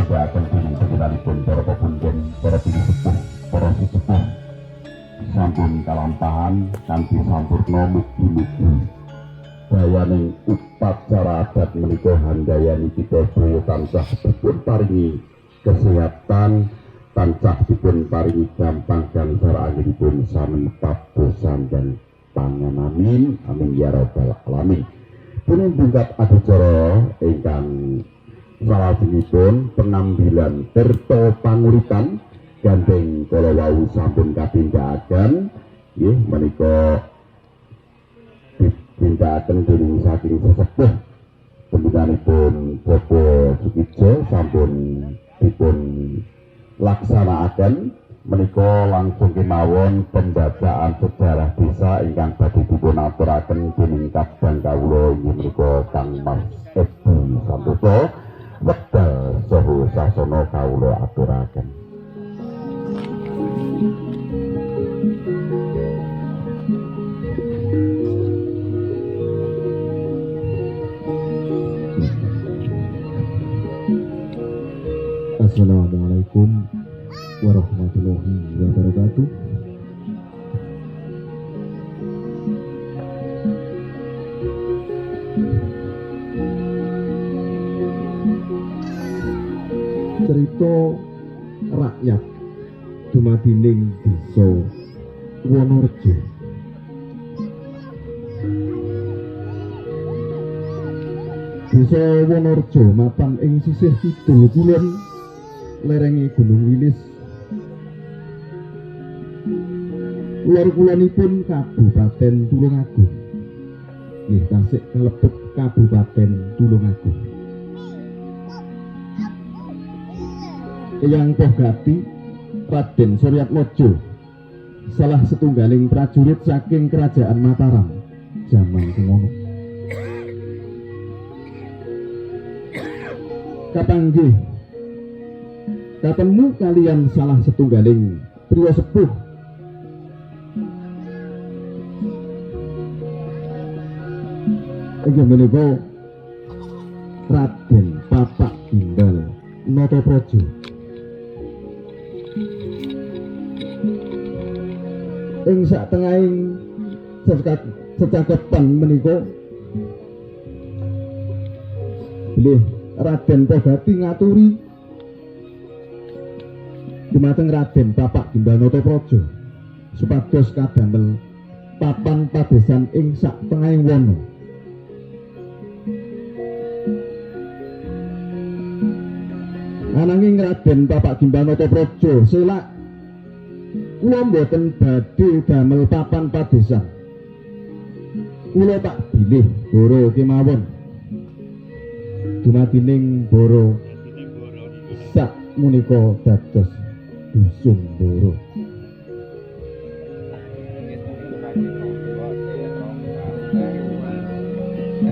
akan dening penginanipun para pepundhen, para pinisepuh, para sesepuh sampun kalampahan kanthi sampurna mugi-mugi dawaning upacara adat menika handayani kita tansah dipun paringi kesehatan, tansah dipun paringi gampang gangsar anggenipun sami pabosan dan pangan amin amin ya rabbal alamin. Punun bungkap adicara ingkang salajengipun pengambilan kerta panguritan gandeng kala wau sampun katindakaken nggih menika ditindakaken dening saking sesepuh pembinanipun Bapak Sukidjo sampun dipun laksanakaken menika langsung kemawon pembacaan sejarah desa ingkang badhe dipun aturaken dening kadang kawula inggih menika Kang Mas Edi Santoso wekdal saha sasana kawula aturaken. Assalamualaikum warahmatullahi wabarakatuh. Cerita rakyat dumadining desa Wonorejo. Desa Wonorejo mapan ing sisih kidul kulon lerengi Gunung Wilis. Lor kulonipun Kabupaten Tulungagung. Nggih tasik kalebet Kabupaten Tulungagung. Eyang Pohgati Raden Suryatmojo salah setunggaling prajurit saking Kerajaan Mataram jaman semono. Kapanggih ketemu kalian salah setunggaling priya sepuh inggih menika Raden Papak Gimbal Natapraja. Ing satengahing secakepan menika bilih Raden Pohgati ngaturi dumateng Raden Papak Gimbal Natapraja supados kadamel papan padesan ing satengahing wana. Ananging Raden Papak Gimbal Natapraja selak kula mboten badhe damel papan padesan. Kula tak bilih boro kemawon. Dumadining boro sak menika dados dusun boro.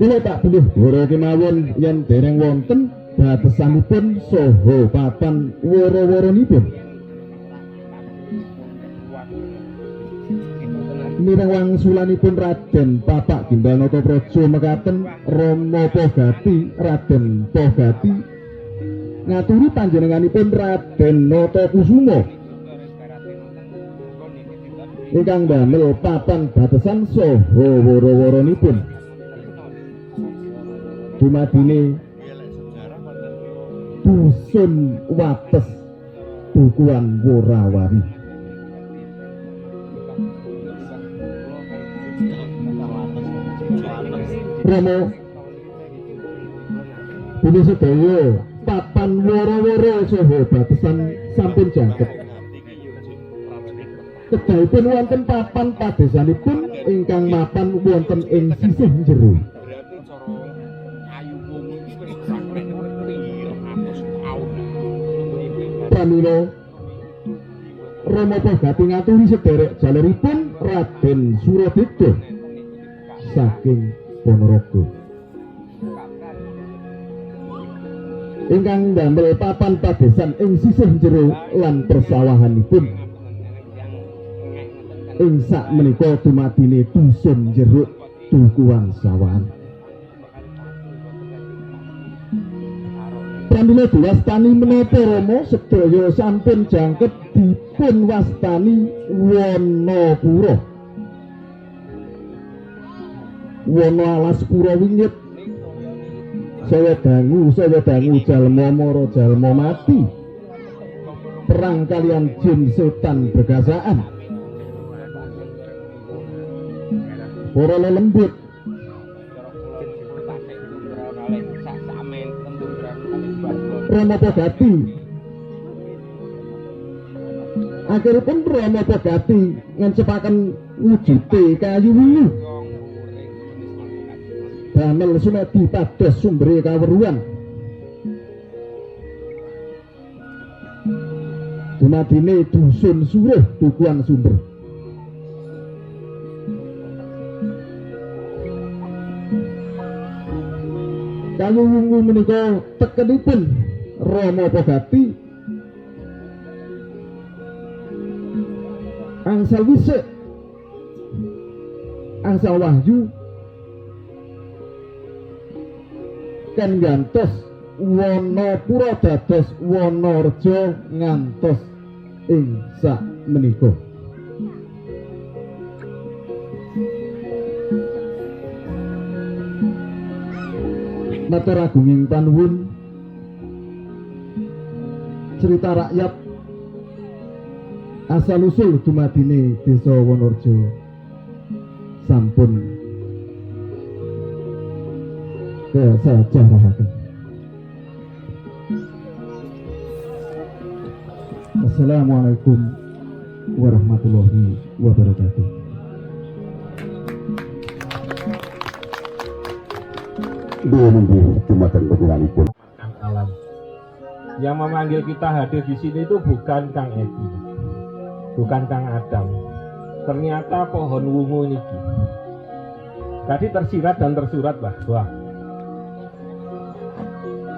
Kula tak bilih boro kemawon yen dereng wonten batesanipun saha papan wara-waranipun. Mireng wangsulanipun Raden Papak Gimbal Natapraja mekaten Rama Pohgati Raden Pohgati ngaturi panjenenganipun Raden Natakusuma ingkang damel papan batesan saha wara-waranipun dumadine dusun Wates Dukuhan Worawari. Rama Budi sedaya papan wara-wara saha batesan sampun jangkep. Kedahipun wonten papan padesanipun ingkang mapan wonten ing sisih jero. Pramila Rama Pohgati ngaturi sederek jaleripun Raden Suradeda saking Ponorogo ingkang damel papan padesan ing sisih jero lan persawahanipun ing sak menika dumadine dusun Jeruk Dukuhan Sawahan. pramila diwastani menapa Rama sedaya sampun jangkep dipun wastani Wanapura. Wana alas pura wingit saya dangu jalma mara jalma mati perang kalian jin setan begasaan para lelembut Rama Pagati akhiripun Rama Pagati ngencepaken wujute kayu wingi damel sumedi pados sumbere kaweruhan dumadine dusun sureh dukuhan sumber kayu wungu menika tekenipun Rama Pagati angsal wisik angsal wahyu kan gantos Wanapura dados Wanareja ngantos ing sak menika. Matur agunging panuwun cerita rakyat asal usul dumadine desa Wanareja sampun kesejarahaken. Assalamualaikum warahmatullahi wabarakatuh. Dumakan pengiranipun alam. Yang memanggil kita hadir di sini itu bukan Kang Edi, bukan Kang Adam. Ternyata pohon wungu ini tadi tersirat dan tersurat bahwa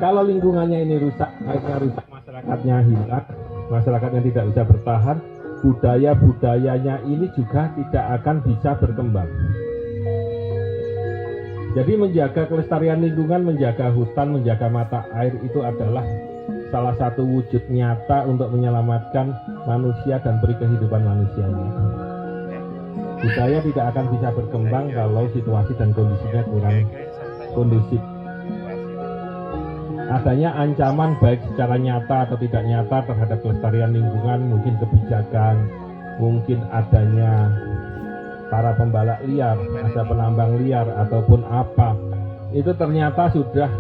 kalau lingkungannya ini rusak, akhirnya rusak, masyarakatnya hilang, masyarakatnya tidak bisa bertahan, budayanya ini juga tidak akan bisa berkembang. Jadi menjaga kelestarian lingkungan, menjaga hutan, menjaga mata air itu adalah salah satu wujud nyata untuk menyelamatkan manusia dan beri kehidupan manusianya. Budaya tidak akan bisa berkembang kalau situasi dan kondisinya kurang kondusif. Adanya ancaman baik secara nyata atau tidak nyata terhadap kelestarian lingkungan, mungkin kebijakan, mungkin adanya para pembalak liar, ada penambang liar ataupun apa, itu ternyata sudah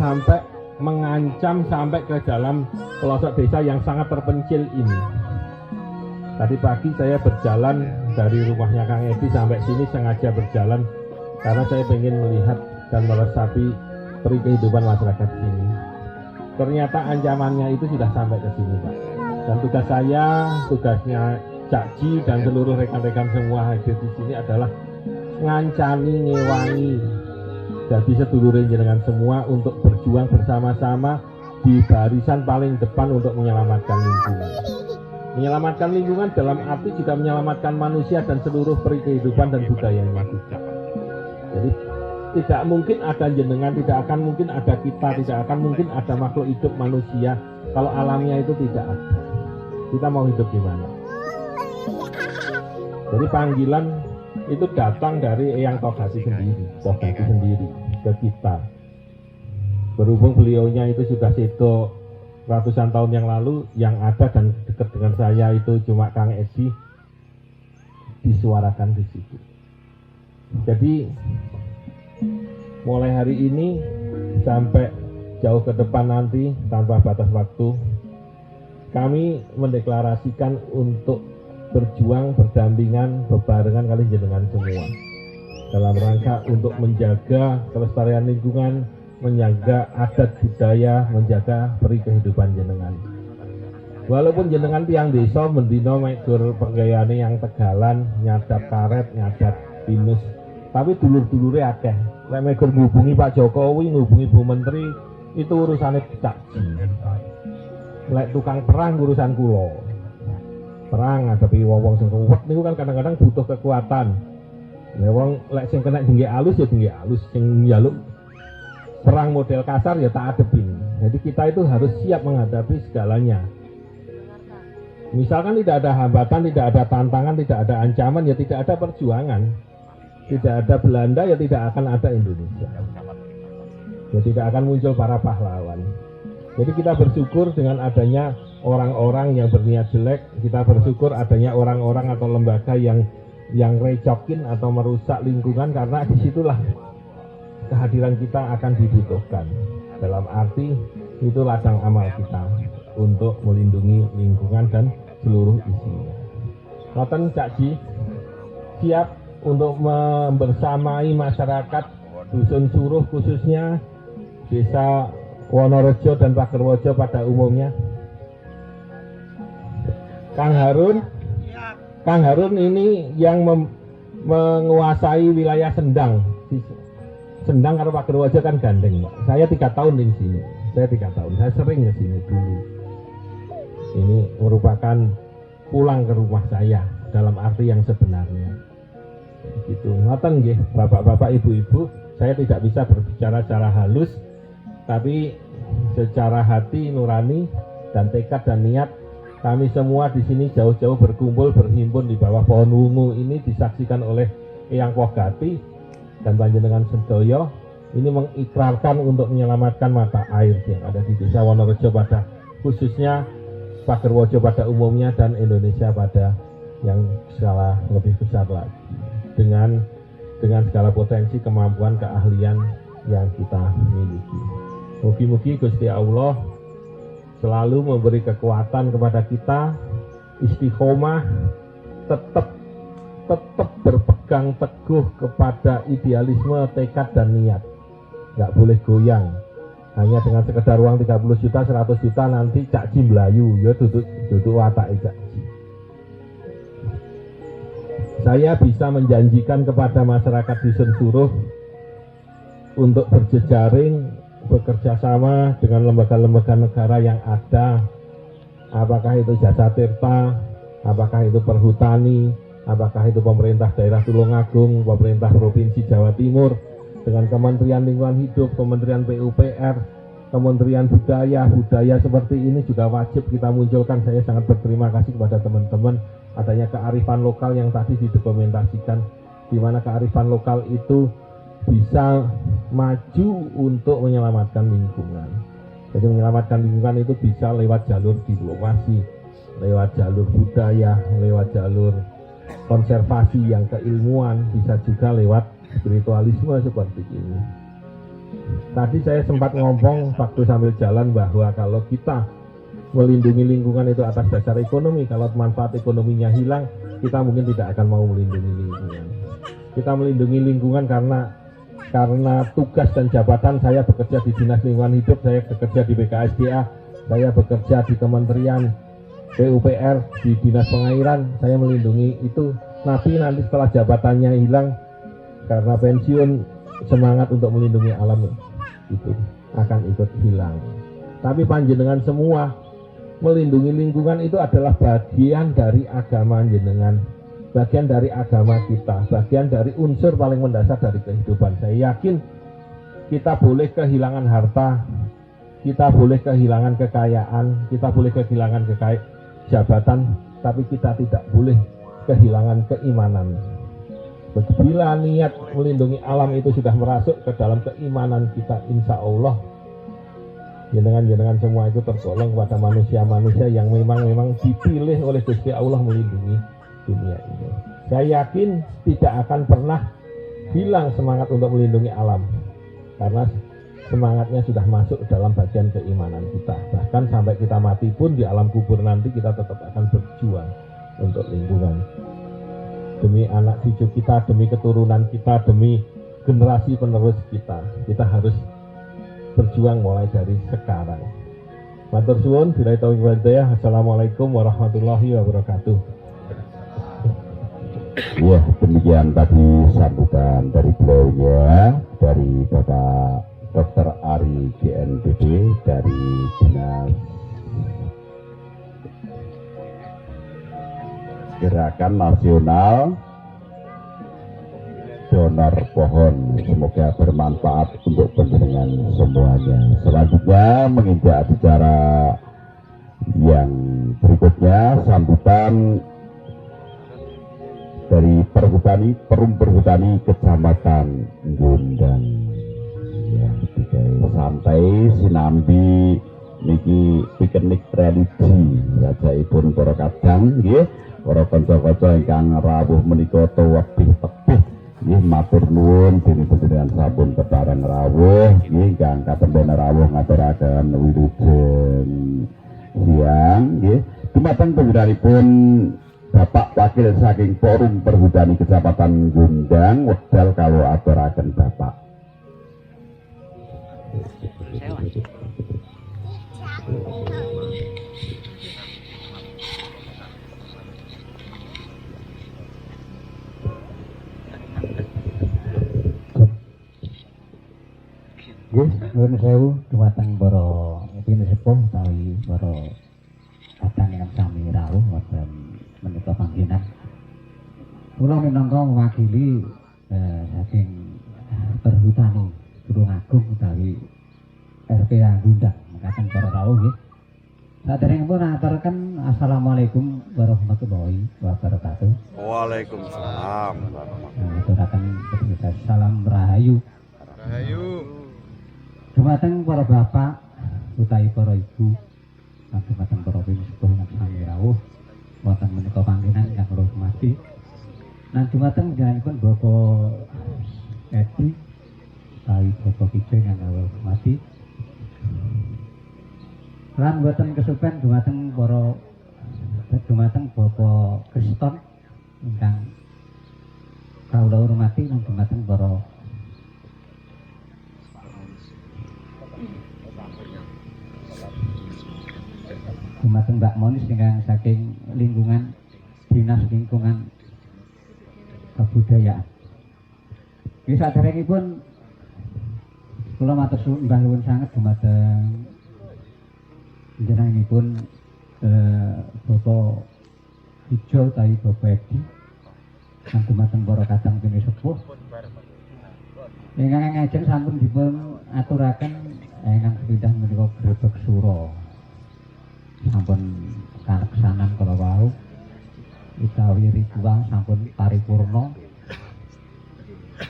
sampai mengancam sampai ke dalam pelosok desa yang sangat terpencil ini. Tadi pagi saya berjalan dari rumahnya Kang Edi sampai sini, sengaja berjalan karena saya ingin melihat dan meresapi peri kehidupan masyarakat sini. Ternyata ancamannya itu sudah sampai ke sini, Pak. Dan tugas saya, tugasnya Cak Ji dan seluruh rekan-rekan semua hadir di sini adalah ngancani, ngewangi, jadi sedulurin jenengan semua untuk berjuang bersama-sama di barisan paling depan untuk menyelamatkan lingkungan. Menyelamatkan lingkungan dalam arti juga menyelamatkan manusia dan seluruh peri kehidupan dan budayanya juga. Jadi tidak mungkin ada jenengan, tidak akan mungkin ada kita, tidak akan mungkin ada makhluk hidup manusia kalau alamnya itu tidak ada. Kita mau hidup di mana? Jadi panggilan itu datang dari Eyang Togasi sendiri ke kita. Berhubung beliaunya itu sudah sedo ratusan tahun yang lalu, yang ada dan dekat dengan saya itu cuma Kang Edi, disuarakan di situ. Jadi mulai hari ini sampai jauh ke depan nanti tanpa batas waktu, kami mendeklarasikan untuk berjuang berdampingan bebarengan kali jenengan semua dalam rangka untuk menjaga kelestarian lingkungan, menjaga adat budaya, menjaga peri kehidupan jenengan. Walaupun jenengan tiang desa mendino mekur penggayane yang Tegalan, nyadap karet, nyadap pinus, tapi dulur-dulure akeh. Lek mekur ngubungi Pak Jokowi, ngubungi Bu Menteri, itu urusannya Cak Ji. Lek tukang perang urusan kulo. Perang ngadepi wong sing kuwat niku kan kadang-kadang butuh kekuatan. Lek wong lek sing kena dinggih alus ya dinggih alus, sing njaluk perang model kasar ya tak adepin. Jadi kita itu harus siap menghadapi segalanya. Misalkan tidak ada hambatan, tidak ada tantangan, tidak ada ancaman, ya tidak ada perjuangan. Tidak ada Belanda, ya tidak akan ada Indonesia. Ya tidak akan muncul para pahlawan. Jadi kita bersyukur dengan adanya orang-orang yang berniat jelek, kita bersyukur adanya orang-orang atau lembaga yang recokin atau merusak lingkungan, karena disitulah kehadiran kita akan dibutuhkan. Dalam arti itu ladang amal kita untuk melindungi lingkungan dan seluruh isinya. Ngoten Cak Ji, siap untuk membersamai masyarakat Dusun Suruh khususnya Desa Wonorejo dan Pagerwojo pada umumnya. Kang Harun ini yang menguasai wilayah Sendang. Sendang karena Pagerwojo kan gandeng, Pak. Saya 3 tahun di sini. Saya sering ke sini dulu. Ini merupakan pulang ke rumah saya dalam arti yang sebenarnya. Gitu. Ngoten nggih, Bapak-bapak, Ibu-ibu, saya tidak bisa berbicara secara halus, tapi secara hati nurani dan tekad dan niat kami semua di sini jauh-jauh berkumpul berhimpun di bawah pohon wungu ini disaksikan oleh Eyang Pohgati dan panjenengan sedoyo ini mengikrarkan untuk menyelamatkan mata air yang ada di Desa Wonorejo pada khususnya, Pagerwojo pada umumnya, dan Indonesia pada yang skala lebih besar lagi dengan segala potensi, kemampuan, keahlian yang kita miliki. Mugi-mugi Gusti Allah selalu memberi kekuatan kepada kita, istiqomah, tetap berpegang teguh kepada idealisme, tekad dan niat. Nggak boleh goyang. Hanya dengan sekedar uang 30 juta, 100 juta nanti Cak Ji melayu, ya duduk watak Cak Ji. Saya bisa menjanjikan kepada masyarakat Dusun Suruh untuk berjejaring, bekerja sama dengan lembaga-lembaga negara yang ada, apakah itu Jasa Tirta, apakah itu Perhutani, apakah itu pemerintah daerah Tulungagung, pemerintah Provinsi Jawa Timur, dengan Kementerian Lingkungan Hidup, Kementerian PUPR, Kementerian Budaya seperti ini juga wajib kita munculkan. Saya sangat berterima kasih kepada teman-teman adanya kearifan lokal yang tadi didokumentasikan, di mana kearifan lokal itu bisa maju untuk menyelamatkan lingkungan. Jadi menyelamatkan lingkungan itu bisa lewat jalur diplomasi, lewat jalur budaya, lewat jalur konservasi yang keilmuan, bisa juga lewat spiritualisme seperti ini. Tadi saya sempat ngomong waktu sambil jalan bahwa kalau kita melindungi lingkungan itu atas dasar ekonomi, kalau manfaat ekonominya hilang, kita mungkin tidak akan mau melindungi lingkungan. Kita melindungi lingkungan karena tugas dan jabatan. Saya bekerja di Dinas Lingkungan Hidup, saya bekerja di BKSDA, saya bekerja di Kementerian PUPR, di Dinas Pengairan, saya melindungi itu. Tapi nanti setelah jabatannya hilang karena pensiun, semangat untuk melindungi alam itu akan ikut hilang. Tapi panjenengan semua melindungi lingkungan itu adalah bagian dari agama jenengan, bagian dari agama kita, bagian dari unsur paling mendasar dari kehidupan. Saya yakin kita boleh kehilangan harta, kita boleh kehilangan kekayaan, kita boleh kehilangan jabatan, tapi kita tidak boleh kehilangan keimanan. Bila niat melindungi alam itu sudah merasuk ke dalam keimanan kita, insya Allah jenengan semua itu tertolong kepada manusia-manusia yang memang dipilih oleh Gusti Allah melindungi dunia ini. Saya yakin tidak akan pernah hilang semangat untuk melindungi alam, karena semangatnya sudah masuk dalam bagian keimanan kita. Bahkan sampai kita mati pun di alam kubur nanti kita tetap akan berjuang untuk lingkungan. Demi anak cucu kita, demi keturunan kita, demi generasi penerus kita. Kita harus berjuang mulai dari sekarang. Matur suwun, billahi taufiq wal hidayah. Assalamualaikum warahmatullahi wabarakatuh. Ya, demikian tadi sambutan dari beliaunya, dari Bapak Dr. Ari GNPD dari Dinas Gerakan Nasional Donor Pohon semoga bermanfaat untuk panjenengan semuanya. Selanjutnya menginjak acara yang berikutnya, sambutan dari Perum Perhutani Kecamatan Gondang. Ya, digawe santai sinambi niki piknik religi sajaipun para kadang nggih, para kanca-kanca ingkang rawuh menika tewih-tewih nggih, matur nuwun dening panjenengan sampun kepareng rawuh nggih, ingkang katemben rawuh ngaturaken wilujeng siang nggih. Dumateng panjenenganipun Bapak Wakil saking Forum Perhutani Kecamatan Gondang wedal kawula aturaken Bapak. Nuwun sewu dumateng para pinisepuh utawi para kadang ingkang sami rawuh wonten menika panggenan. Kula minangka mewakili saking Perhutani Tulungagung utawi RPA Gondang mekaten para rawuh nggih. Saderengipun aturaken assalamualaikum warahmatullahi wabarakatuh. Waalaikumsalam. Aturaken salam rahayu. Rahayu. Dumateng para bapak utawi para ibu, lan dumateng para pinisepuh ingkang sami rawuh wonten menika panggenan ingkang kula hormati. Lan dumateng panjenenganipun Bapak Edi utawi Bapak Kijo ingkang kula hormati. Lan boten kesupen dumateng Bapak Kriston ingkang kula hormati, lan dumateng para dumateng Mbak Monis ingkang saking lingkungan Dinas Lingkungan Kebudayaan. Nggih, saderengipun kula matur mbah nuwun sanget dumateng panjenenganipun Bapak Ijo utawi Bapak Edi, lan dumateng para kadang pinisepuh ingkang ngajeng sampun dipun aturaken ingkang sepindah menika Grebeg Suro. Sampun kaleksanan kala wau utawi ritual sampun paripurna.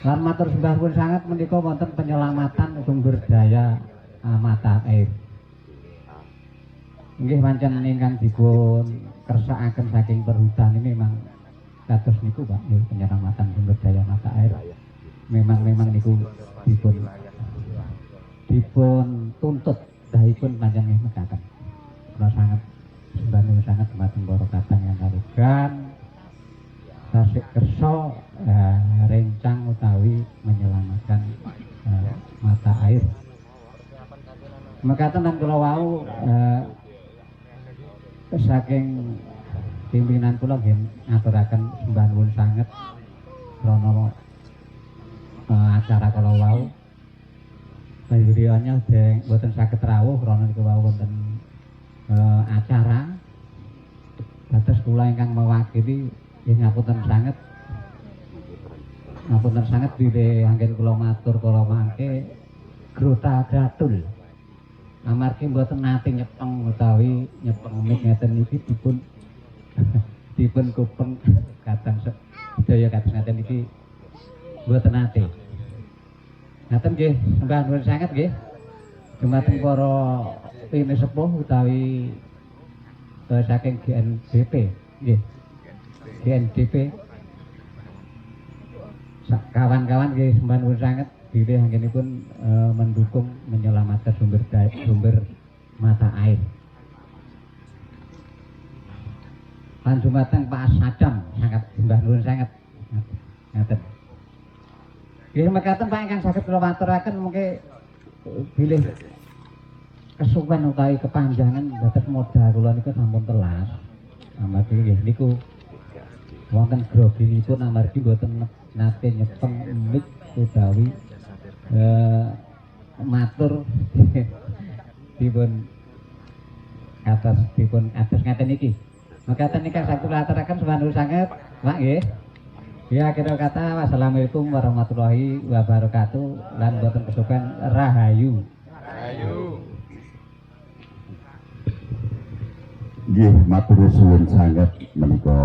Lan matur sembah pun sangat menika wonten penyelamatan sumber daya mata air. Nggih pancen ingkang dipun kersakaken saking perhutani memang kados niku Pak, nggih, penyelamatan sumber daya mata air. Memang niku dipun tuntut dahipun pancen nggih mekaten. Kula sangat sembah sangat dumateng para kadang yang karugan tasik kersa rencang utawi menyelamatkan mata air. Mekaten lan kula wau saking pimpinan kula nggih ngaturaken sembah nuwun sanget krana acara kala wau panjenengannya boten saged rawuh krana niku wau wonten acara. Dados kula ingkang mewakili nggih ngapunten sanget bilih anggen kula matur kala mangke grota gatul amargi mboten nate nyepeng utawi nyepeng mik ngeten iki dipun kupeng kadang sedaya kados ngeten iki mboten nate. Ngaten nggih, sembah nuwun sanget nggih dumateng para pinisepuh utawi saking GNDP nggih. GNDP kawan-kawan nggih sembah nuwun sanget bilih anggenipun mendukung menyelamatkan sumber mata air. Lan dumateng Pak Sadam sangat sembah nuwun sanget. Ngaten. Nggih mekaten Pak ingkang saged kula maturaken mengke bilih kesuwen utawi kepanjangan dados modal kula niku sampun telas. Amargi nggih niku wonten groginipun amargi boten nate nyepeng mik utawi matur dipun atas ngaten iki. Mekaten ingkang saged kula aturaken sembah nuwun sanget Pak nggih. Ya kira kata wassalamualaikum warahmatullahi wabarakatuh lan boten kesupen rahayu. Nggih, matur suwun sanget menika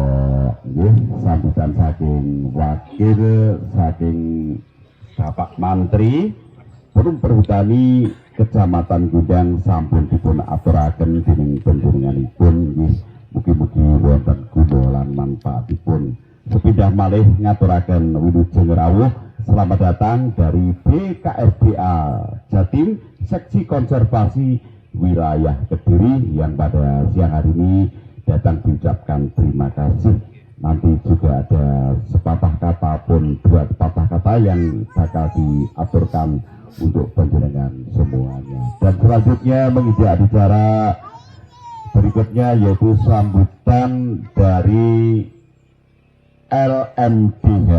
nggih sambutan saking wakil saking Bapak Mantri Perhutani Kecamatan Gudang sampun dipun aturaken dening panjenenganipun nggih mugi-mugi wonten guna lan manfaatipun. Sepindah malih ngaturaken wilujeng rawuh selamat datang dari BKRDA Jatim Seksi Konservasi Wilayah Kediri yang pada siang hari ini datang diucapkan terima kasih. Nanti juga ada sepatah kata pun dua patah kata yang bakal diaturkan untuk panjenengan semuanya. Dan selanjutnya mengisi acara berikutnya yaitu sambutan dari LMDH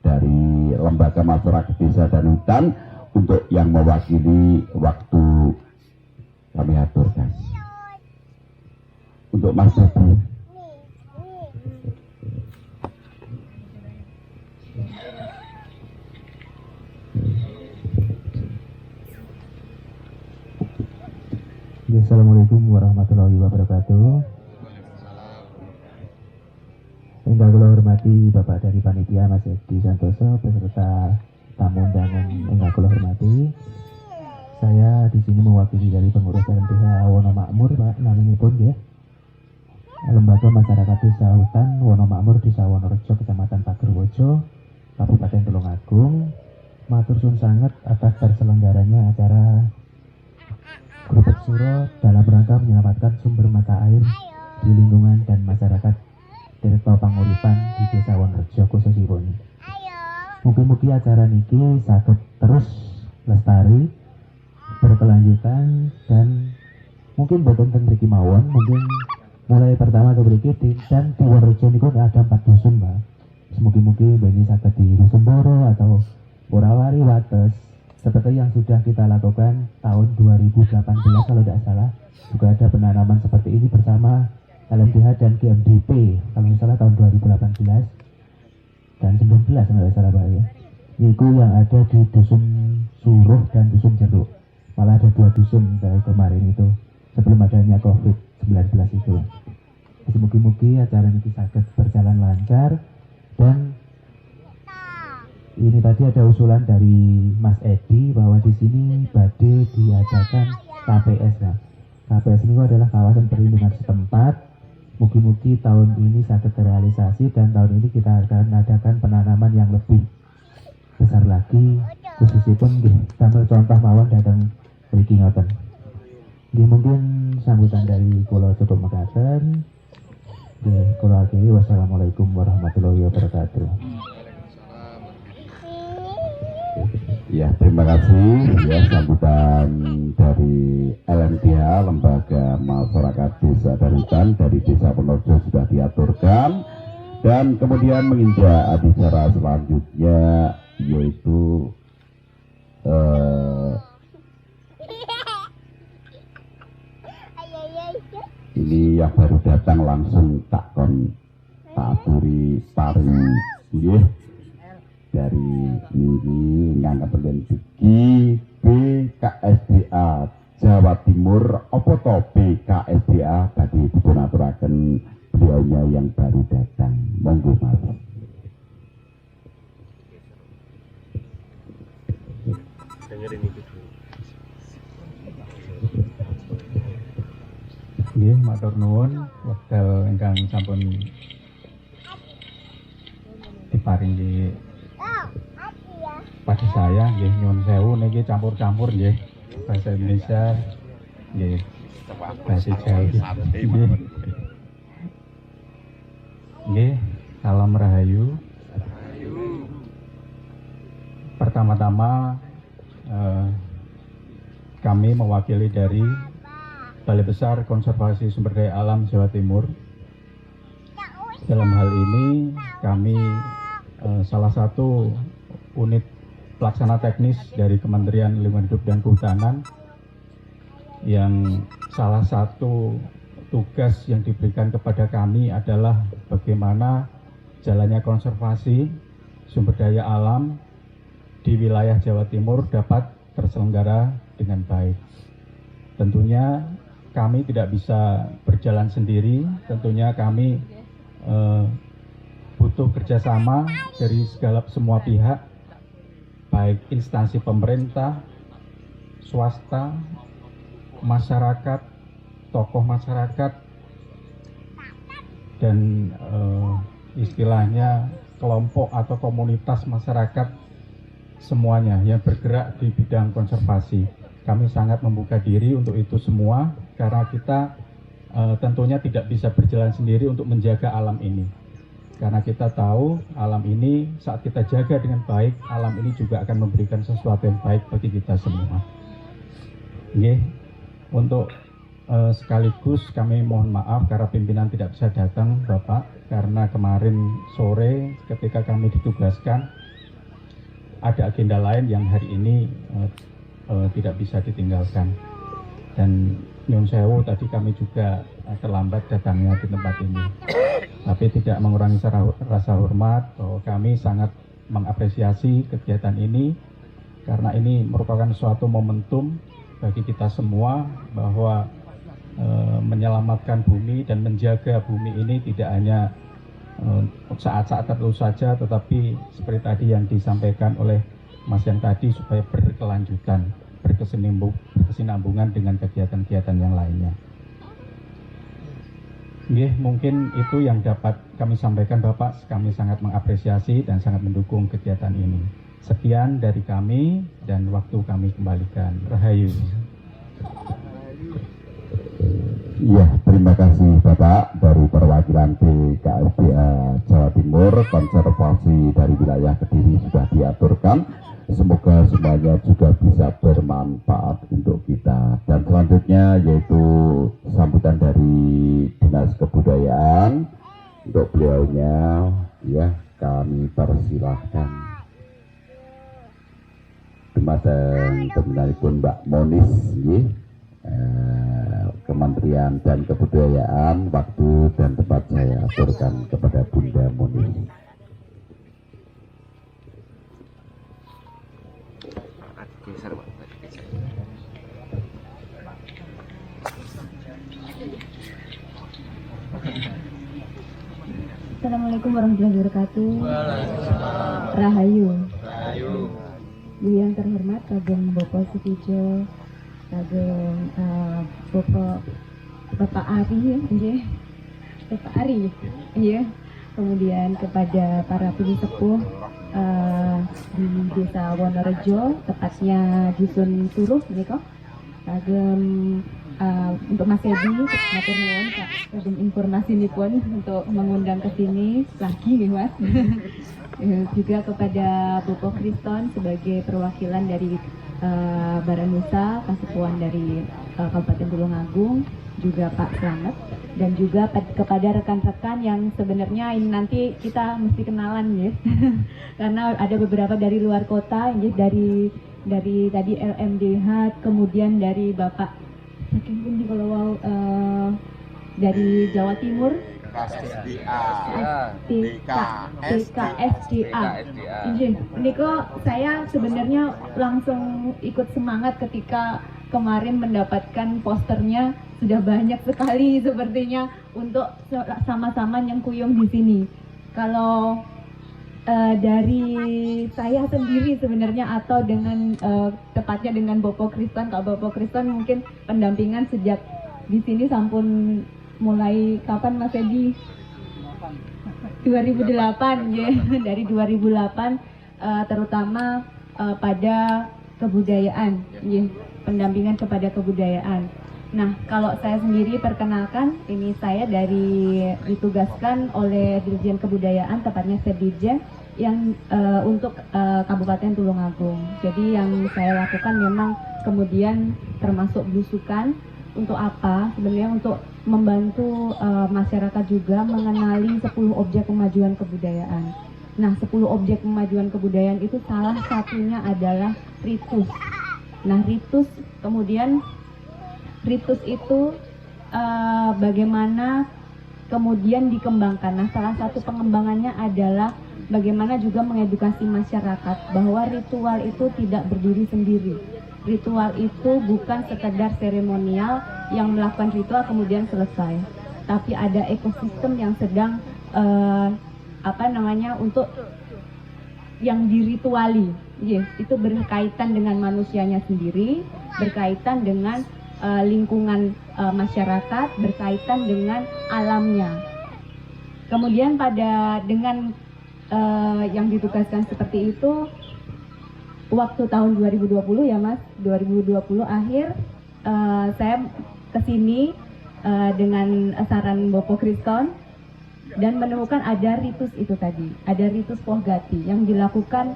dari Lembaga Masyarakat Desa dan Hutan untuk yang mewakili waktu kami aturkan untuk Mas Jody. Assalamualaikum warahmatullahi wabarakatuh. Ingkang kula hormati Bapak dari Panitia Mas Edi Santoso beserta tamu undangan ingkang kula hormati. Saya di sini mewakili dari pengurus LMDH Wonomakmur, Pak, naminipun ya. Lembaga Masyarakat Desa Hutan Wonomakmur Desa Wonorejo, Kecamatan Pagerwojo, Kabupaten Tulungagung. Matur suwun sanget atas terselenggaranya acara Grobek Suro dalam rangka menyelamatkan sumber mata air di lingkungan dan masyarakat Tirta Panguripan di Desa Wonorejo khususipun. Mugi-mugi acara niki saged terus lestari berkelanjutan dan mungkin boten ten mriki mawon, mungkin mulai pertama ke mriki dan di Wonorejo niku ada 4 dusun, Pak. Mugi-mugi beni saged di Dusun Boro atau Porawari Wates seperti yang sudah kita lakukan tahun 2018 kalau tidak salah, juga ada penanaman seperti ini bersama LMDH dan GMDP kalau tidak salah tahun 2018 dan 19 kalau tidak salah, Pak ya. Itu yang ada di Dusun Suruh dan Dusun Jeruk. Malah ada 2 dusun dari kemarin itu sebelum adanya COVID-19 itu. Mugi-mugi acara ini saged berjalan lancar. Dan ini tadi ada usulan dari Mas Edi bahwa di sini badhe diadakan KPS. Nah, KPS ini adalah kawasan perlindungan setempat. Mugi-mugi tahun ini saged terrealisasi dan tahun ini kita akan adakan penanaman yang lebih besar lagi. Khususipun nggih damel contoh mawon datang mriki ngoten. Nggih mungkin sambutan dari kula cukup mekaten. Nggih kula akhiri wassalamualaikum warahmatullahi wabarakatuh. Ya, terima kasih ya sambutan dari LMDH Lembaga Masyarakat Desa dan Hutan dari Desa Wonorejo sudah diaturkan dan kemudian menginjak acara selanjutnya yaitu ini yang baru datang langsung tak aturi paring nggih dari ini ngangkat pengen biki BKSDA Jawa Timur apa to BKSDA tadi dipunaturaken beliaunya yang baru datang. Monggo Mas. Nggih, matur nuwun wekdal ingkang sampun diparingi pada saya nggih nyuwun sewu niki campur-campur nggih bahasa Indonesia nggih bahasa Jawa nggih. Nggih, salam rahayu. Pertama-tama kami mewakili dari Balai Besar Konservasi Sumber Daya Alam Jawa Timur. Dalam hal ini kami salah satu unit pelaksana teknis dari Kementerian Lingkungan Hidup dan Kehutanan yang salah satu tugas yang diberikan kepada kami adalah bagaimana jalannya konservasi sumber daya alam di wilayah Jawa Timur dapat terselenggara dengan baik. Tentunya kami tidak bisa berjalan sendiri, tentunya kami butuh kerjasama dari semua pihak, baik instansi pemerintah, swasta, masyarakat, tokoh masyarakat, dan istilahnya kelompok atau komunitas masyarakat semuanya yang bergerak di bidang konservasi. Kami sangat membuka diri untuk itu semua karena kita tentunya tidak bisa berjalan sendiri untuk menjaga alam ini. Karena kita tahu alam ini saat kita jaga dengan baik, alam ini juga akan memberikan sesuatu yang baik bagi kita semua. Oke, untuk sekaligus kami mohon maaf karena pimpinan tidak bisa datang, Bapak, karena kemarin sore ketika kami ditugaskan ada agenda lain yang hari ini tidak bisa ditinggalkan. Dan nyun sewu, tadi kami juga terlambat datangnya di tempat ini. Tapi tidak mengurangi rasa hormat bahwa kami sangat mengapresiasi kegiatan ini karena ini merupakan suatu momentum bagi kita semua bahwa menyelamatkan bumi dan menjaga bumi ini tidak hanya saat-saat tertentu saja, tetapi seperti tadi yang disampaikan oleh Mas yang tadi supaya berkelanjutan, berkesinambungan dengan kegiatan-kegiatan yang lainnya. Mungkin itu yang dapat kami sampaikan, Bapak. Kami sangat mengapresiasi dan sangat mendukung kegiatan ini. Sekian dari kami dan waktu kami kembalikan. Rahayu. Iya, terima kasih Bapak dari perwakilan BKSDA Jawa Timur. Konservasi dari wilayah Kediri sudah diaturkan. Semoga semuanya juga bisa bermanfaat untuk kita. Dan selanjutnya yaitu sambutan dari Dinas Kebudayaan. Untuk beliaunya ya kami persilahkan. Dumateng temenanipun Mbak Monis nggih. Kementerian dan Kebudayaan, waktu dan tempat saya aturkan kepada Bunda Monis. Assalamualaikum warahmatullahi wabarakatuh. Rahayu. Bu yang terhormat Kagem Bapak Sutijo, Kagem Bapak Ari, nggih. Bapak Ari, iya. Kemudian kepada para sepuh di Desa Wonorejo, tepatnya Dusun Turuh, niko. Kagem untuk Mas Edi, matur nuwun Kak, kagem informasi nipun untuk mengundang ke sini lagi nggih Mas. Juga kepada Bapak Kriston sebagai perwakilan dari Baranusa, Kasepuan dari Kabupaten Tulungagung, juga Pak Slamet, dan juga kepada rekan-rekan yang sebenarnya ini nanti kita mesti kenalan ya. Karena ada beberapa dari luar kota, ya, dari tadi LMDH, kemudian dari Bapak Saking kalau dari Jawa Timur, BKSDA. Ini kok saya sebenarnya langsung ikut semangat ketika kemarin mendapatkan posternya, sudah banyak sekali sepertinya untuk sama-sama nyengkuyung di sini. Kalau dari saya sendiri sebenarnya atau dengan tepatnya dengan Bopo Kriston, Kak Bopo Kriston mungkin pendampingan sejak di sini sampun mulai kapan Mas Edi? 2008 ya, dari 2008 terutama pada kebudayaan, ya, pendampingan kepada kebudayaan. Nah, kalau saya sendiri perkenalkan, ini saya ditugaskan oleh Dirjen Kebudayaan, tepatnya Setdirjen, yang untuk Kabupaten Tulungagung. Jadi yang saya lakukan memang kemudian termasuk belusukan. Untuk apa? Sebenarnya untuk membantu masyarakat juga mengenali 10 objek kemajuan kebudayaan. Nah, 10 objek kemajuan kebudayaan itu salah satunya adalah ritus. Nah, ritus kemudian ritus itu bagaimana kemudian dikembangkan. Nah, salah satu pengembangannya adalah bagaimana juga mengedukasi masyarakat bahwa ritual itu tidak berdiri sendiri. Ritual itu bukan sekedar seremonial yang melakukan ritual kemudian selesai, tapi ada ekosistem yang sedang untuk yang dirituali. Yes, itu berkaitan dengan manusianya sendiri, berkaitan dengan lingkungan masyarakat, berkaitan dengan alamnya. Kemudian dengan yang ditugaskan seperti itu, waktu tahun 2020 ya Mas, 2020 akhir saya kesini dengan saran Bopo Kriston dan menemukan ada ritus itu tadi, ada ritus Pohgati yang dilakukan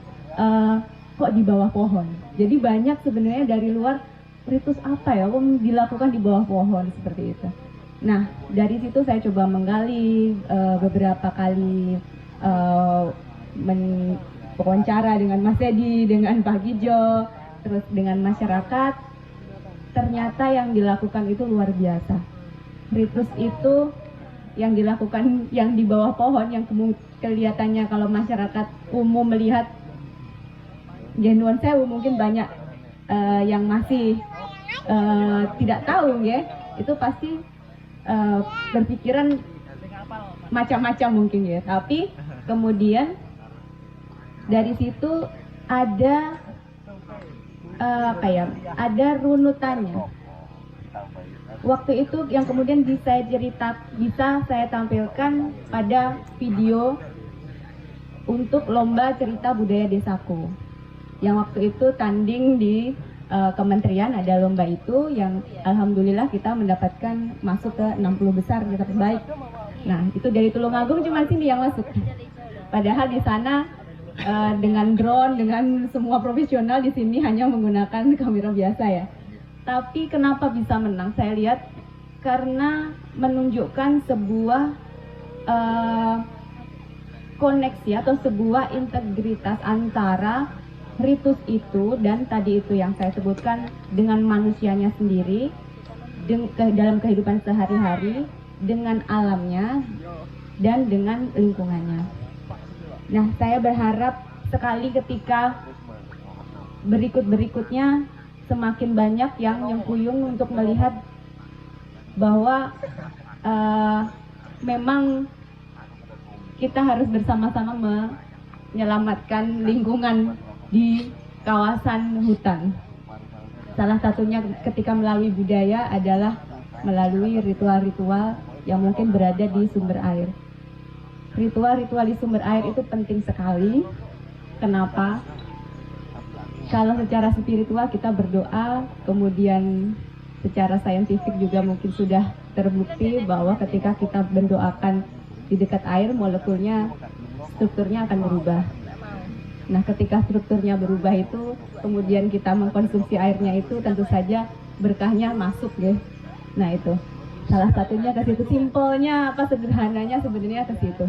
kok di bawah pohon. Jadi banyak sebenarnya dari luar, ritus apa ya, dilakukan di bawah pohon seperti itu. Nah, dari situ saya coba menggali beberapa kali wawancara dengan Mas Edi, dengan Pak Gijo, terus dengan masyarakat. Ternyata yang dilakukan itu luar biasa. Ritus itu yang dilakukan yang di bawah pohon, yang kelihatannya kalau masyarakat umum melihat Nyuwun Sewu, mungkin banyak yang masih tidak tahu ya, itu pasti berpikiran macam-macam mungkin ya. Tapi kemudian dari situ ada ada runutannya. Waktu itu yang kemudian bisa saya tampilkan pada video untuk lomba cerita budaya desaku. Yang waktu itu tanding di kementerian, ada lomba itu yang alhamdulillah kita mendapatkan masuk ke 60 besar yang terbaik. Nah, itu dari Tulungagung cuma sini yang masuk. Padahal di sana dengan drone, dengan semua profesional, di sini hanya menggunakan kamera biasa ya. Tapi kenapa bisa menang? Saya lihat karena menunjukkan sebuah koneksi atau sebuah integritas antara ritus itu dan tadi itu yang saya sebutkan dengan manusianya sendiri, dalam kehidupan sehari-hari, dengan alamnya, dan dengan lingkungannya. Nah, saya berharap sekali ketika berikut-berikutnya semakin banyak yang nyengkuyung untuk melihat bahwa memang kita harus bersama-sama menyelamatkan lingkungan di kawasan hutan. Salah satunya ketika melalui budaya adalah melalui ritual-ritual yang mungkin berada di sumber air. Ritual-ritual di sumber air itu penting sekali. Kenapa? Kalau secara spiritual kita berdoa, kemudian secara saintifik juga mungkin sudah terbukti bahwa ketika kita mendoakan di dekat air, molekulnya, strukturnya akan berubah. Nah, ketika strukturnya berubah itu, kemudian kita mengkonsumsi airnya itu, tentu saja berkahnya masuk ya. Nah, itu salah satunya ke situ, simpelnya apa sederhananya sebenarnya ke situ.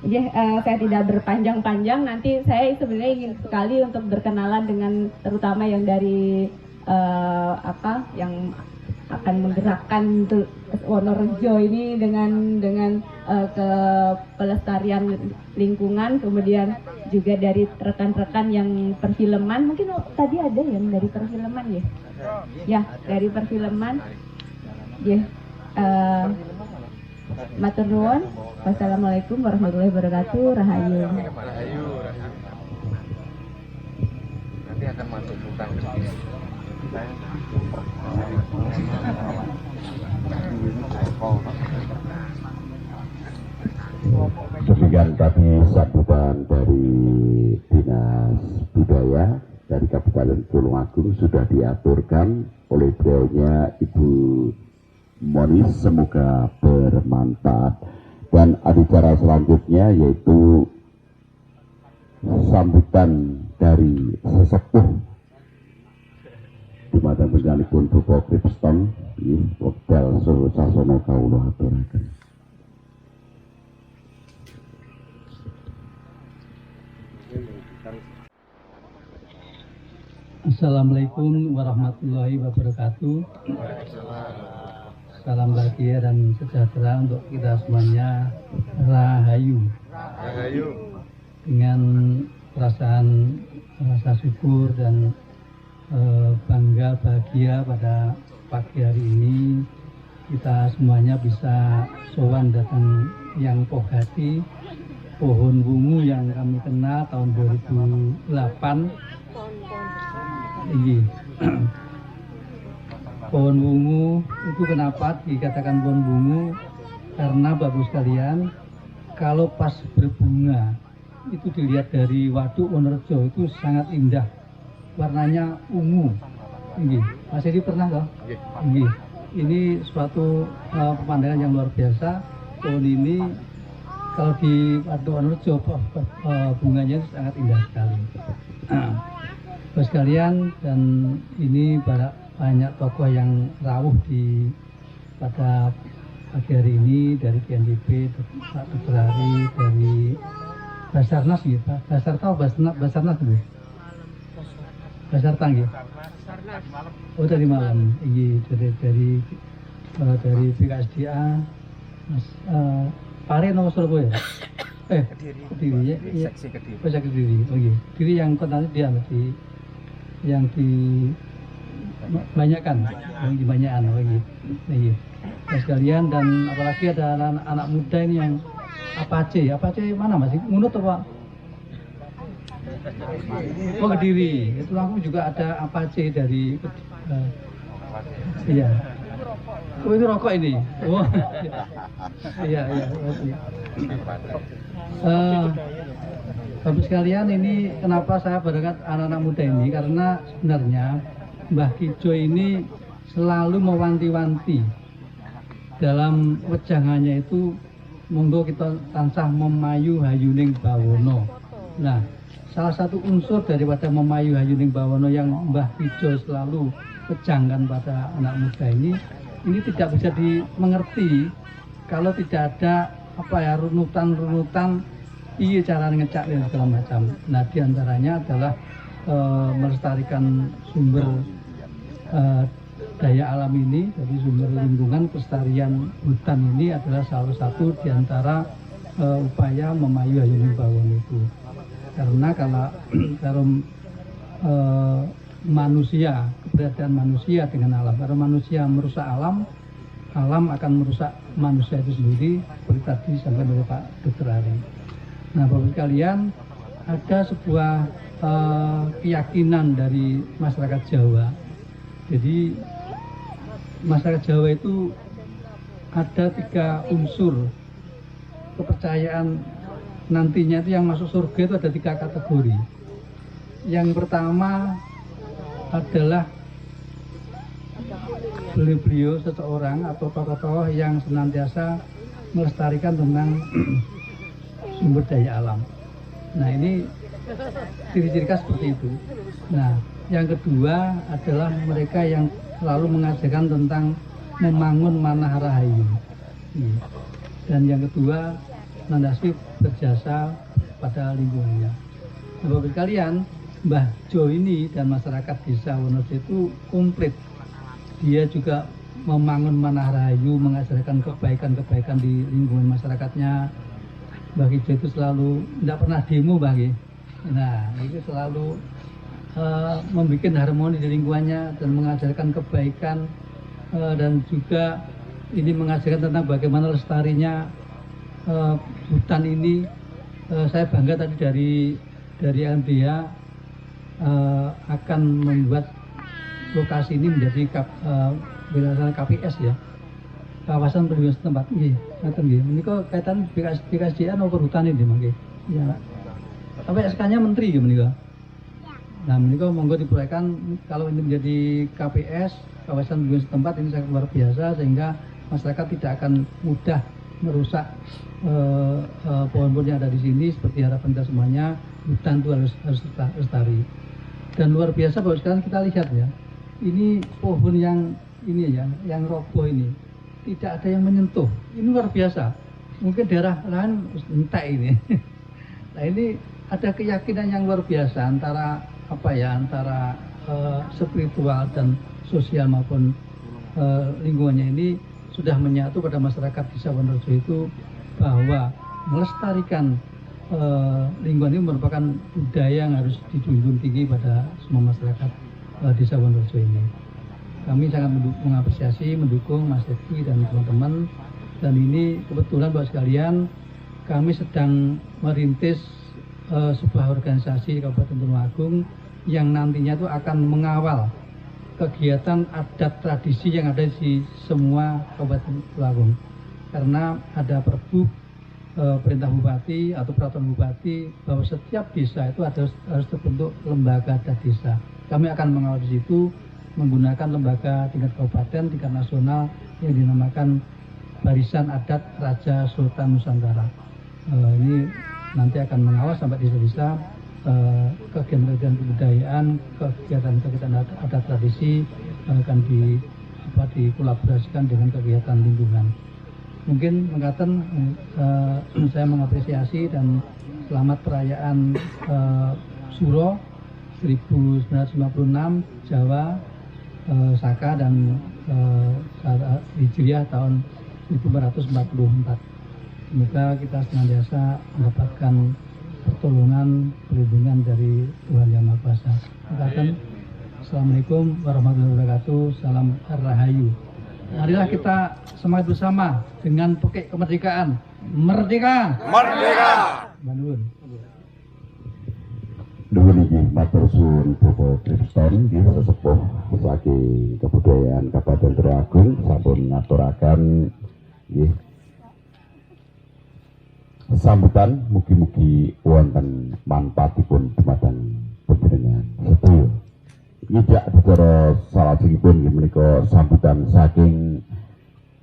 Saya tidak berpanjang-panjang, nanti saya sebenarnya ingin sekali untuk berkenalan dengan terutama yang dari yang akan menggerakkan Wonorejo ini dengan ke pelestarian lingkungan, kemudian juga dari rekan-rekan yang perfilman, mungkin tadi ada yang dari perfilman ya? Ya, dari perfilman. Ya, matur nuwun. Wassalamualaikum warahmatullahi wabarakatuh. Rahayu. Rahayu. Nanti akan masuk hutan. Demikian tadi sambutan dari Dinas Budaya dari Kabupaten Tulungagung sudah diaturkan oleh beliaunya Ibu Monis, semoga bermanfaat. Dan acara selanjutnya yaitu sambutan dari sesepuh dumateng panjenenganipun Bapak Kripston nggih wekdal sasana kawula aturaken. Assalamualaikum warahmatullahi wabarakatuh. salam bahagia dan sejahtera untuk kita semuanya. Rahayu. Rahayu. Dengan perasaan rasa syukur dan bangga bahagia pada pagi hari ini kita semuanya bisa sowan datang yang Pogati, pohon wungu yang kami kenal tahun 2008 ini. Pohon wungu itu kenapa dikatakan pohon wungu? Karena bagus sekalian, kalau pas berbunga itu dilihat dari Waduk Wonorejo itu sangat indah, warnanya ungu. Ini, Mas Edi pernah loh? Ini suatu pemandangan yang luar biasa. Pohon ini kalau di Waduk Wonorejo bunganya sangat indah sekali. Bapak sekalian, dan ini banyak tokoh yang rawuh pada pagi hari ini dari BNPB, Pak Dr. Hari, dari Basarnas gitu, Basar tahu Basarnas gitu, Basar Tang ya. Oh dari malam, iya dari BKSDA, Mas Pare nomor Surabaya. Kediri ya, iya. Kediri, oh iya. Kediri yang kontaknya dia yang dibanyakan, oh iya. Nah, sekalian, dan apalagi ada anak muda ini yang Apache mana masih ngunut apa? Oh Kediri, itu aku juga ada Apache dari iya. Oh itu rokok ini. Oh iya. Bapak sekalian, ini kenapa saya berangkat anak-anak muda ini, karena sebenarnya Mbah Kijo ini selalu mewanti-wanti dalam wejangannya itu, monggo kita tansah memayu hayuning bawono. Nah, salah satu unsur daripada memayu hayuning bawono yang Mbah Kijo selalu wejangkan pada anak muda ini tidak bisa dimengerti kalau tidak ada runutan iya cara ngecak dan segala macam. Nah, diantaranya adalah melestarikan sumber daya alam ini, jadi sumber lingkungan, pelestarian hutan ini adalah salah satu diantara upaya memayu hayuning bawono itu. Karena kalau manusia, keberadaan manusia dengan alam, kalau manusia merusak alam, alam akan merusak manusia itu sendiri, seperti tadi disampaikan oleh Pak Dr. Ari. Nah, Bapak sekalian, ada sebuah keyakinan dari masyarakat Jawa. Jadi masyarakat Jawa itu ada 3 unsur kepercayaan nantinya itu yang masuk surga itu ada 3 kategori. Yang pertama adalah beliau seseorang atau tokoh-tokoh yang senantiasa melestarikan tentang sumber daya alam. Nah, ini ciri-ciri khas seperti itu. Nah, yang kedua adalah mereka yang selalu mengajarkan tentang membangun manah rahayu. Dan yang kedua, nandasi berjasa pada lingkungannya. Nah, Bapak sekalian, Mbah Jo ini dan masyarakat desa Wonorejo itu komplit. Dia juga membangun manah rahayu, mengajarkan kebaikan-kebaikan di lingkungan masyarakatnya. Mbah Kijo itu selalu tidak pernah demo, Mbah. Nah, itu selalu membuat harmoni di lingkungannya dan mengajarkan kebaikan, dan juga ini mengajarkan tentang bagaimana lestarinya hutan ini. Saya bangga tadi dari LMDH akan membuat lokasi ini menjadi KPS ya, kawasan perlindungan setempat. Ini kok kaitan BKSDA atau perhutanan ini mungkin. Ya. Sampai SK-nya menteri gitu nih. Nah, ini kok monggo diproyekkan kalau ini menjadi KPS, kawasan perlindungan setempat, ini sangat luar biasa sehingga masyarakat tidak akan mudah merusak pohon-pohon yang ada di sini. Seperti harapan kita semuanya, hutan itu harus lestari. Dan luar biasa bahwa sekarang kita lihat ya, ini pohon yang ini ya, yang roboh ini tidak ada yang menyentuh. Ini luar biasa. Mungkin daerah lain entek ini. Nah, ini ada keyakinan yang luar biasa antara spiritual dan sosial maupun lingkungannya ini sudah menyatu pada masyarakat Desa Wonorejo itu bahwa melestarikan lingkungan ini merupakan budaya yang harus dijunjung tinggi pada semua masyarakat Desa Wonorejo ini. Kami sangat mengapresiasi, mendukung Mas Edi dan teman-teman. Dan ini kebetulan Bapak sekalian, kami sedang merintis sebuah organisasi Kabupaten Tulungagung yang nantinya itu akan mengawal kegiatan adat tradisi yang ada di semua Kabupaten Tulungagung. Karena ada perbu perintah bupati atau peraturan bupati bahwa setiap desa itu harus terbentuk lembaga adat desa. Kami akan mengawal di situ menggunakan lembaga tingkat kabupaten, tingkat nasional yang dinamakan Barisan Adat Raja Sultan Nusantara. Ini nanti akan mengawal sampai desa-desa kegiatan-kegiatan kebudayaan, kegiatan-kegiatan adat tradisi akan dikolaborasikan dengan kegiatan lingkungan. Mungkin mengatakan saya mengapresiasi dan selamat perayaan Suro 1956 Jawa Saka dan Hijriah tahun 1444. Semoga kita senantiasa mendapatkan pertolongan, perlindungan dari Tuhan Yang Maha Kuasa. Katakan Assalamualaikum warahmatullahi wabarakatuh. Salam Rahayu. Marilah kita semangat bersama dengan pekik kemerdekaan. Merdeka! Merdeka! Bandung. Nuwun inggih matur suwun Bapak Kristen nggih sesepuh saking kebudayaan Kabupaten Tulungagung sampun ngaturaken nggih sambutan mugi-mugi wonten manfaatipun dumateng panjenengan sedaya. Ngidak secara salajengipun inggih menika sambutan saking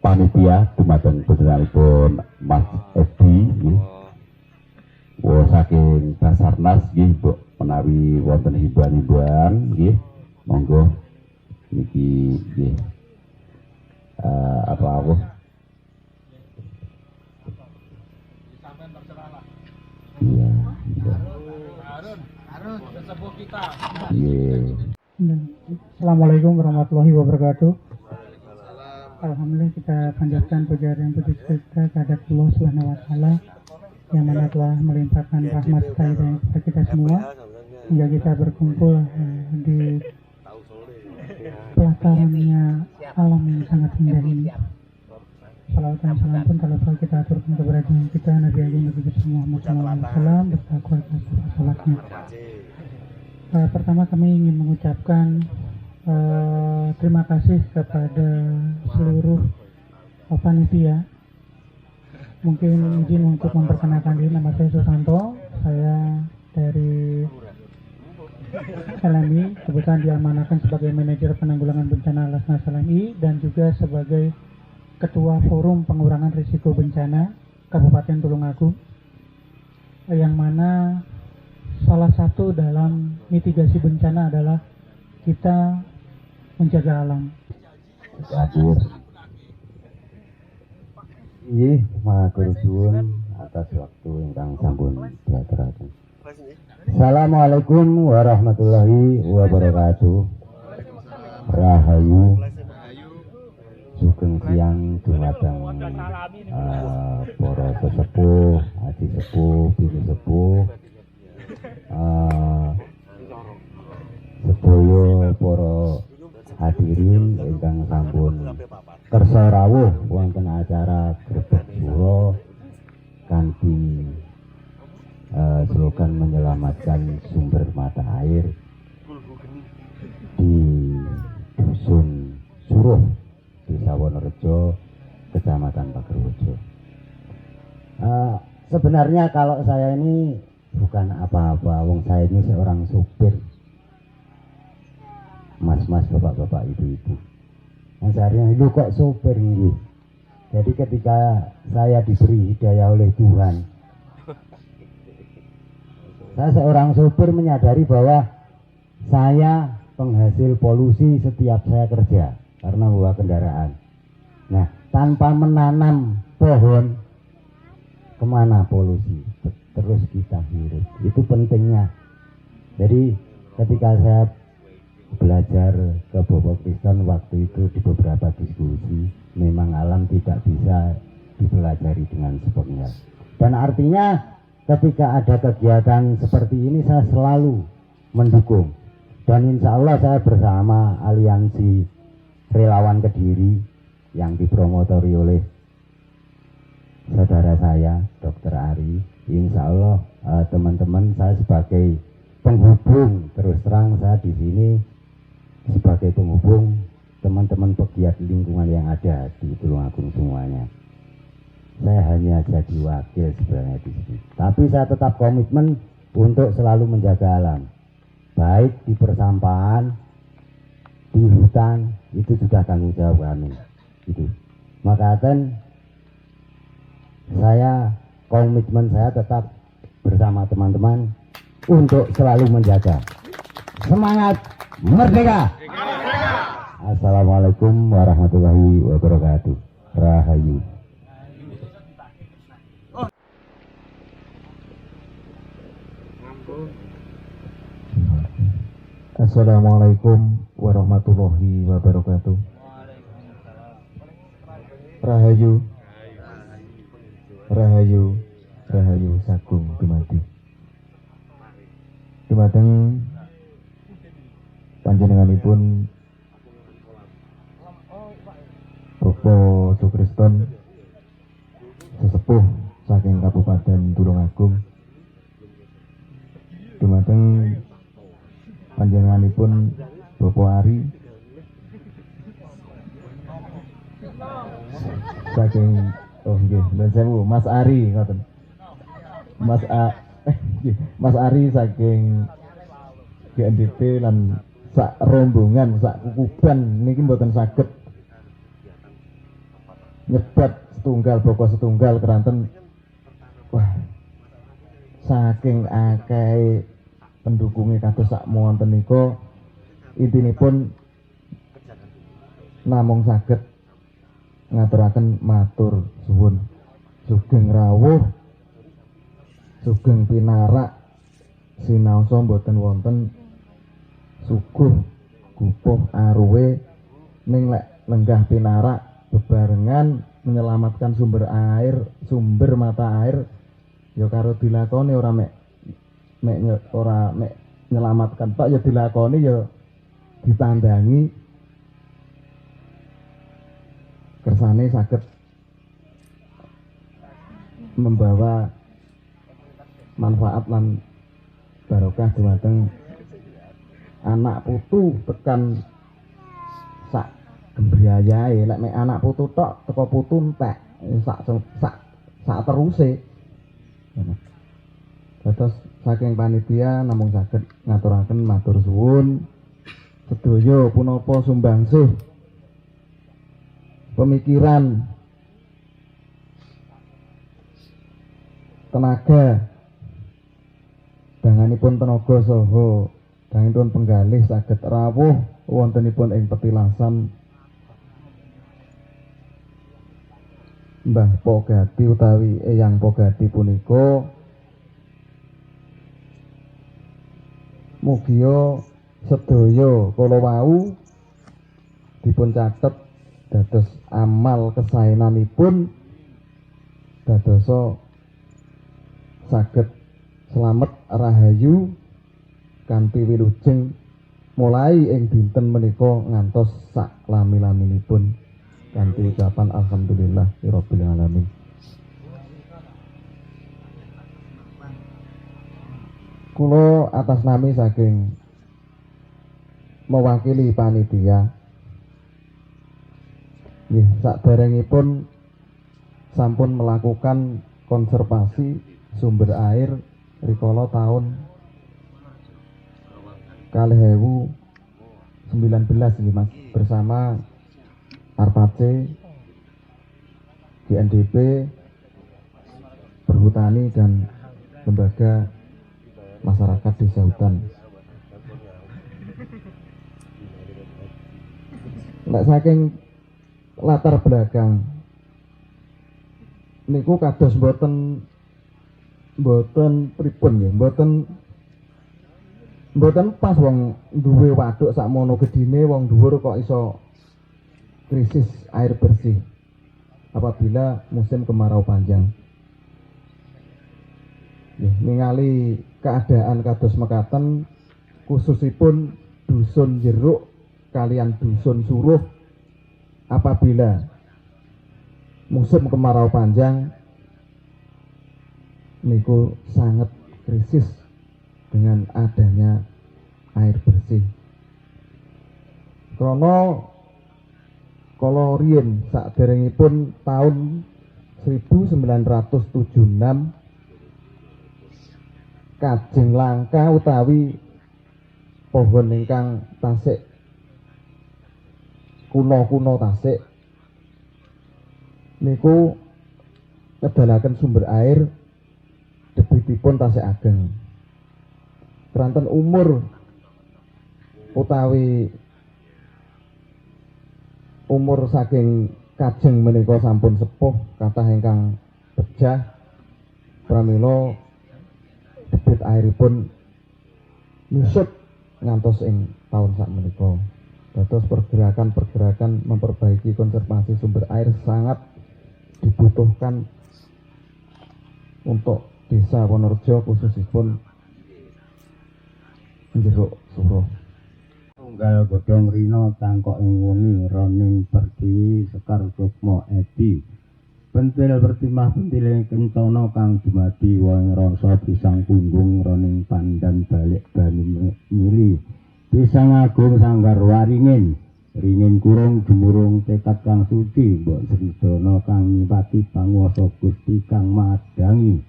panitia dumateng panjenenganipun Mas Edi nggih. Saking Basarnas nggih Mbok menawi wonten himbauan-himbauan nggih monggo niki nggih rawuh iya harus sesepuh kita iya. Assalamualaikum warahmatullahi wabarakatuh. Alhamdulillah kita panjatkan puja dan puji kita kehadirat Allah Subhanahu wa taala yang mana telah melimpahkan rahmat kepada kita semua hingga kita berkumpul di pelatarannya alam yang sangat indah ini. Salawat dan salam pun tak lupa kita aturkan kepada kita Nabi Agung Nabi Muhammad SAW beserta keluarga sahabatnya. Pertama kami ingin mengucapkan terima kasih kepada seluruh panitia. Mungkin izin untuk memperkenalkan diri, nama saya Susanto, saya dari LMI, kebetulan diamanahkan sebagai manajer penanggulangan bencana Lasnas LMI dan juga sebagai Ketua Forum Pengurangan Risiko Bencana Kabupaten Tulungagung, yang mana salah satu dalam mitigasi bencana adalah kita menjaga alam. Nggih, matur suwun atas waktu ingkang sampun diaturaken. Assalamualaikum warahmatullahi wabarakatuh. Rahayu. Sugeng siang dumateng para sesepuh, aji sepuh, bini sepuh, sedaya para hadirin ingkang sampun kersa rawuh wonten acara Grebeg Suro kanthi slogan menyelamatkan sumber mata air di Dusun Suruh, Desa Wonorejo, Kecamatan Pagerwojo. Sebenarnya kalau saya ini bukan apa-apa, wong saya ini seorang supir, mas-mas, bapak-bapak, ibu-ibu. Yang seharian itu kok sopir ini. Jadi ketika saya diberi hidayah oleh Tuhan, saya seorang sopir menyadari bahwa saya penghasil polusi setiap saya kerja karena bawa kendaraan. Nah, tanpa menanam pohon, kemana polusi? Terus kita hirup. Itu pentingnya. Jadi ketika saya belajar ke Bapak Kristen waktu itu di beberapa diskusi, memang alam tidak bisa dipelajari dengan sepenggal. Dan artinya ketika ada kegiatan seperti ini saya selalu mendukung. Dan insya Allah saya bersama aliansi relawan Kediri yang dipromotori oleh saudara saya Dr. Ari. Insya Allah teman-teman, saya sebagai penghubung, terus terang saya di sini sebagai penghubung teman-teman pegiat lingkungan yang ada di Tulungagung semuanya. Saya hanya jadi wakil sebenarnya di sini. Tapi saya tetap komitmen untuk selalu menjaga alam. Baik di persampahan, di hutan, itu sudah tanggung jawab kami. Gitu. Maka saya komitmen saya tetap bersama teman-teman untuk selalu menjaga. Semangat merdeka! Assalamualaikum warahmatullahi wabarakatuh. Rahayu. Assalamualaikum warahmatullahi wabarakatuh. Rahayu, rahayu, rahayu sagung dumadi. Dumateng panjenenganipun Bapak Sukriston sesepuh saking Kabupaten Tulungagung. Dumateng panjenenganipun Bapak Ari saking dan sewu Mas Ari ngoten. Mas Ari saking GNDP lan sak rombongan sak kukuban niki mboten saged nyebat setunggal boko setunggal keranten. Wah, saking akeh pendukungnya kados sak monten niku intinipun namung saged ngaturaken matur suwun, sugeng rawuh, sugeng pinarak, sinaosa mboten wonten suguh gupuh aruwe ning lek lenggah pinarak bebarengan menyelamatkan sumber mata air ya karo dilakoni ora mek nyelamatkan tok ya dilakoni ya ditandangi kersane saged membawa manfaat lan barokah dumateng anak putu tekan sak gembriyayae. Lek mek anak putu tok teko putu entek sak teruse. Terus saking panitia namung saged ngaturaken matur suwun sedaya punapa sumbangsih pemikiran, tenaga, danganipun tenaga saha danganipun penggalih saged rawuh wontenipun ing petilasan Mbah Pogati utawi Eyang Pogati punika. Mugia sedaya kala wau dipun catet dados amal kesaenanipun dadosa saged slamet rahayu kanthi wilujeng mulai ing dinten menika ngantos sak lami-laminipun kanthi ucapan alhamdulillah rabbil alamin. Kula atas nami saking mewakili panitia nggih saderengipun sampun melakukan konservasi sumber air rikala tahun 2019 ini Mas, bersama Arpace, GNDP, Perhutani dan lembaga masyarakat desa hutan. Nek saking latar belakang niku kados mboten pripun nggih, mboten pas wong duwe waduk sakmono gedine wong dhuwur kok iso krisis air bersih apabila musim kemarau panjang. Ningali keadaan kados mekaten, khususipun dusun Jeruk kalian dusun Suruh, apabila musim kemarau panjang niku sangat krisis dengan adanya air bersih. Krono kala riyen saderengipun tahun 1976 kajeng langka utawi pohon ingkang tasik kuno-kuno tasik niku ngedalaken sumber air debitipun tasik ageng. Keranten umur utawi umur saking kajeng menika sampun sepuh kathah ingkang pejah pramila debit airipun nyusut ngantos ing taun sakmenika. Dados pergerakan-pergerakan memperbaiki konservasi sumber air sangat dibutuhkan untuk Desa Wonorejo khususipun Jeruk Suruh. Tunggal godhong rina tangkok ing wengi roning pertiwi sekar sukma edi. Pentil pertimah pentile kencana kang dumadi wong rasa pisang punggung roning pandan balik bani mili. Pisang agung sanggar waringin, ringin kurung jumurung tekad kang suci, mbok Sridana kang nyipati panguwasa Gusti kang madangi.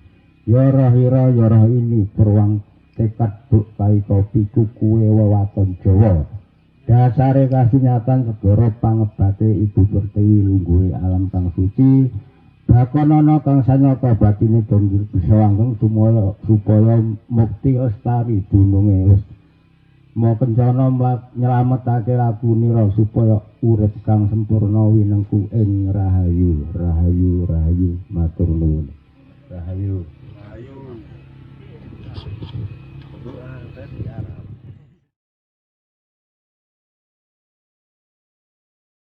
Ya rahira ya rah ini perwang tekad buk kaita piku kuwe wewaton Jawa. Dasare kasunyatan segara pangebate Ibu Pertiwi lungguhe alam kang suci. Bakonana kang sanyata batine banjur bisa langgeng supaya mukti lestari dununge wis mau kencana nyelametake lakunira supaya urip kang sempurna winengku ing rahayu rahayu rahayu matur